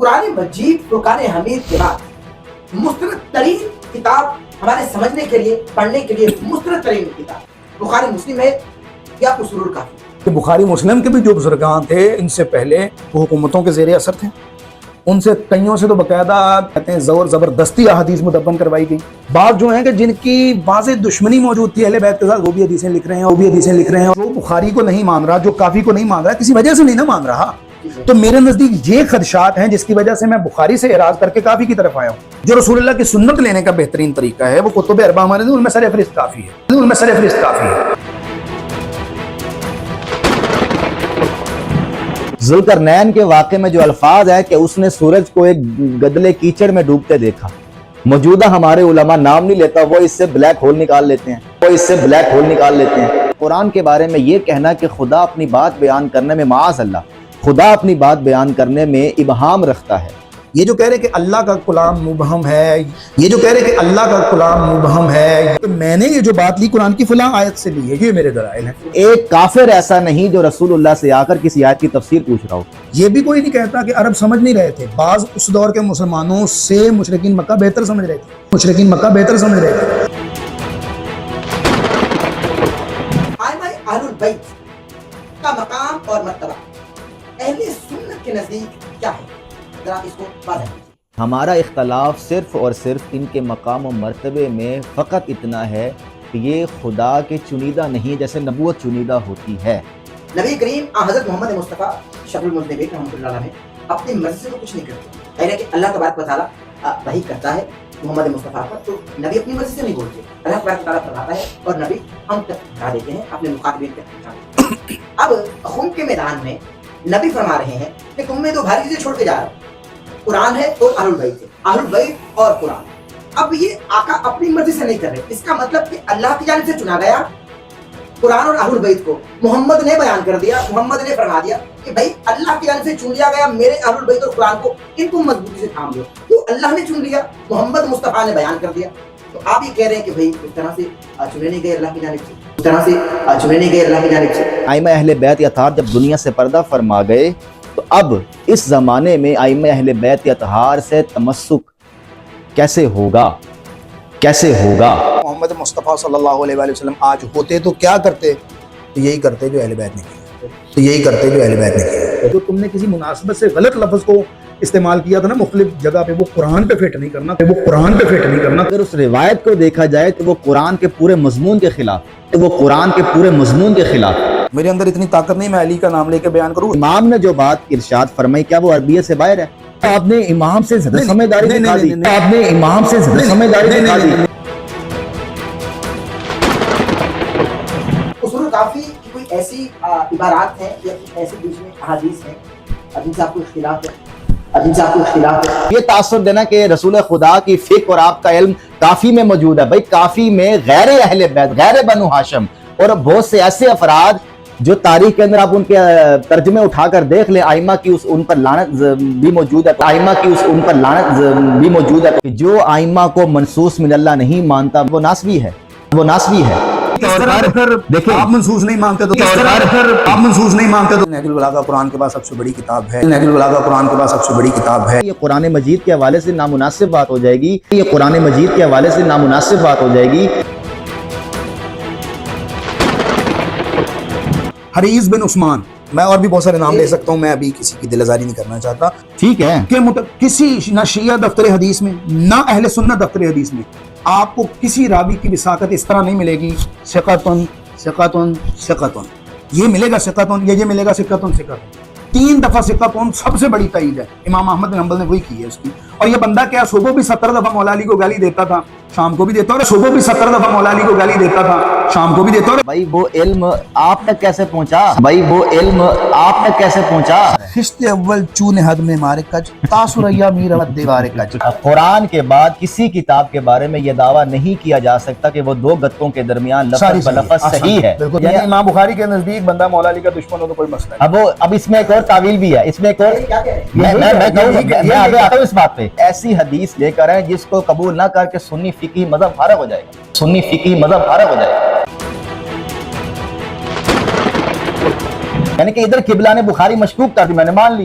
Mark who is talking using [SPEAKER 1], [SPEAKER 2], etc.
[SPEAKER 1] قرآن مجید فرقان حمید کے بعد مستند ترین کتاب ہمارے سمجھنے کے لیے پڑھنے کے لیے مستند ترین کتاب بخاری مسلم ہے یا اصول الکافی؟
[SPEAKER 2] بخاری مسلم کے بھی جو بزرگان تھے ان سے پہلے وہ حکومتوں کے زیر اثر تھے، ان سے کئیوں سے تو باقاعدہ کہتے ہیں زور زبردستی احادیث مدون کروائی گئی۔ بعض جو ہیں کہ جن کی واضح دشمنی موجود تھی اہل بیت کے ساتھ، وہ بھی حدیثیں لکھ رہے ہیں، وہ بھی حدیثیں لکھ رہے ہیں۔ جو بخاری کو نہیں مان رہا، جو کافی کو نہیں مان رہا، کسی وجہ سے نہیں نہ مان رہا۔ تو میرے نزدیک یہ خدشات ہیں جس کی وجہ سے میں بخاری سے اعراض کر کے کافی کی طرف آیا ہوں۔ جو رسول اللہ کی سنت لینے کا بہترین طریقہ ہے وہ کتب اربعہ ہمارے ان میں سرفہرست کافی ہے، ان میں سرفہرست کافی ہے۔
[SPEAKER 3] ذوالقرنین کے واقعے میں جو الفاظ ہے کہ اس نے سورج کو ایک گدلے کیچڑ میں ڈوبتے دیکھا، موجودہ ہمارے علماء نام نہیں لیتا، وہ اس سے بلیک ہول نکال لیتے ہیں، قرآن کے بارے میں یہ کہنا کہ خدا اپنی بات بیان کرنے میں معاذ اللہ خدا اپنی بات بیان کرنے میں ابہام رکھتا ہے۔
[SPEAKER 2] یہ جو کہہ رہے کہ اللہ کا کلام مبہم ہے، تو میں نے یہ جو بات لی قرآن کی فلاں آیت سے لی ہے، یہ میرے دلائل ہیں۔
[SPEAKER 3] ایک کافر ایسا نہیں جو رسول اللہ سے آ کر کسی آیت کی تفسیر پوچھ رہا ہو۔
[SPEAKER 2] یہ بھی کوئی نہیں کہتا کہ عرب سمجھ نہیں رہے تھے، بعض اس دور کے مسلمانوں سے مشرکین مکہ بہتر سمجھ رہے تھے۔
[SPEAKER 1] ائمہ اہل البیت کا مقام اور مرتبہ اہل سنت کے نزدیک کیا ہے؟ ذرا اس کو واضح کیجیے۔
[SPEAKER 3] ہمارا اختلاف صرف اور صرف ان کے مقام و مرتبے میں فقط اتنا ہے کہ یہ خدا کے چنیدہ نہیں جیسے نبوت چنیدہ ہوتی ہے۔
[SPEAKER 1] نبی کریم حضرت محمد مصطفیٰ شفیع المذنبین رحمۃ اللہ علیہ اپنی مرضی سے تو کچھ نہیں کرتے، پہلے کہ اللہ تبارک و تعالیٰ وحی کرتا ہے محمد مصطفیٰ پر، تو نبی اپنی مرضی سے نہیں بولتے، اللہ تبارک و تعالیٰ فرماتا ہے اور نبی ہم تک پہنچا دیتے ہیں، اپنے مخاطبین تک پہنچا دیتے ہیں۔ اب خون کے میدان میں نبی فرما رہے ہیں کہ تم میں دو بھاری چیزیں چھوڑ کے جا رہے ہو، قرآن ہے اور اہل البیت ہے، اہل البیت اور قرآن۔ اب یہ آقا اپنی مرضی سے نہیں کر رہے، اس کا مطلب کہ اللہ کی جانب سے چنا گیا قرآن اور اہل البیت کو محمد نے بیان کر دیا، محمد نے فرما دیا کہ بھائی اللہ کی جانب سے چن لیا گیا میرے اہل البیت اور قرآن کو، ان کو مضبوطی سے تھام لو۔ تو اللہ نے چن لیا، محمد مصطفیٰ نے بیان کر دیا، تو آپ یہ کہہ رہے ہیں کہ بھائی اس طرح سے چنے نہیں گئے اللہ کی جانب سے،
[SPEAKER 3] ائمہ اہل بیت اطہار جب دنیا سے پردہ فرما گئے تو اب اس زمانے میں ائمہ اہل بیت اطہار سے تمسک کیسے ہوگا؟
[SPEAKER 2] محمد مصطفیٰ صلی اللہ علیہ وآلہ وسلم آج ہوتے تو کیا کرتے؟ تو یہی کرتے جو اہل بیت نے کیا۔ جو تم نے کسی مناسبت سے غلط لفظ کو استعمال کیا تھا نا مختلف جگہ پہ، وہ قرآن پہ فٹ نہیں کرنا۔
[SPEAKER 3] اگر اس روایت کو دیکھا جائے تو وہ قرآن کے پورے مضمون کے خلاف
[SPEAKER 2] میرے اندر اتنی طاقت نہیں میں علی کا نام لے کے بیان کروں۔
[SPEAKER 3] امام نے جو بات ارشاد فرمائی کیا وہ عربیت سے باہر ہے؟ آپ نے امام سے زیادہ سمجھداری دکھا دی۔
[SPEAKER 1] اصول کافی کی کوئی ایسی عبارات ہیں یا ایسے بیچ میں احادیث ہیں جن سے آپ کو اختلاف ہے؟
[SPEAKER 3] یہ تاثر دینا کہ رسول خدا کی فقہ اور آپ کا علم کافی میں موجود ہے، بھائی کافی میں غیر اہل بیت، غیر بنو ہاشم اور بہت سے ایسے افراد جو تاریخ کے اندر آپ ان کے ترجمے اٹھا کر دیکھ لیں، ائمہ کی ان پر لعنت بھی موجود ہے کہ جو ائمہ کو منصوص من اللہ نہیں مانتا وہ ناسبی ہے۔
[SPEAKER 2] دیکھیں آپ منصوص نہیں مانتے تو نہج البلاغہ قرآن کے بعد سب سے بڑی کتاب ہے۔
[SPEAKER 3] یہ قرآن مجید کے حوالے سے نامناسب بات ہو جائے گی۔
[SPEAKER 2] حریث بن عثمان، میں اور بھی بہت سارے نام لے سکتا ہوں، میں ابھی کسی کی دل آزاری نہیں کرنا چاہتا،
[SPEAKER 3] ٹھیک ہے
[SPEAKER 2] کہ کسی نہ شیعہ دفتر حدیث میں نہ اہل سنت دفتر حدیث میں آپ کو کسی راوی کی وثاقت اس طرح نہیں ملے گی ثقۃ، یہ ملے گا ثقۃ، یہ ملے گا ثقۃ۔ 3 دفعہ ثقۃ سب سے بڑی تائید ہے، امام احمد بن حنبل نے وہی کی ہے اس کی۔ اور یہ بندہ کیا صبح بھی 70 دفعہ مولا علی کو گالی دیتا تھا، شام کو بھی دیتا، اور صبح بھی 70 دفعہ مولا علی کو گالی دیتا تھا، شام کو بھی دیتا۔
[SPEAKER 3] بھائی وہ علم آپ تک کیسے پہنچا؟
[SPEAKER 2] خشت اول چون حد میں مارے کج تاثر ایامیر و دیوار کج۔
[SPEAKER 3] قرآن کے بعد کسی کتاب کے بارے میں یہ دعویٰ نہیں کیا جا سکتا کہ وہ 2 گتوں کے درمیان لفظ بلفظ صحیح ہے۔
[SPEAKER 2] یعنی امام بخاری کے نزدیک بندہ مولا علی کا دشمن ہو تو کوئی مسئلہ ہے۔
[SPEAKER 3] اب اس میں ایک اور تعویل بھی ہے، میں آگے آتا ہوں اس بات پہ۔ ایسی حدیث لے کر آئیں جس کو قبول نہ کر کے سنی فقہی مذہب فارغ ہو جائے گا، یعنی کہ ادھر قبلہ نے بخاری مشکوک کر دی، میں نے مان لی،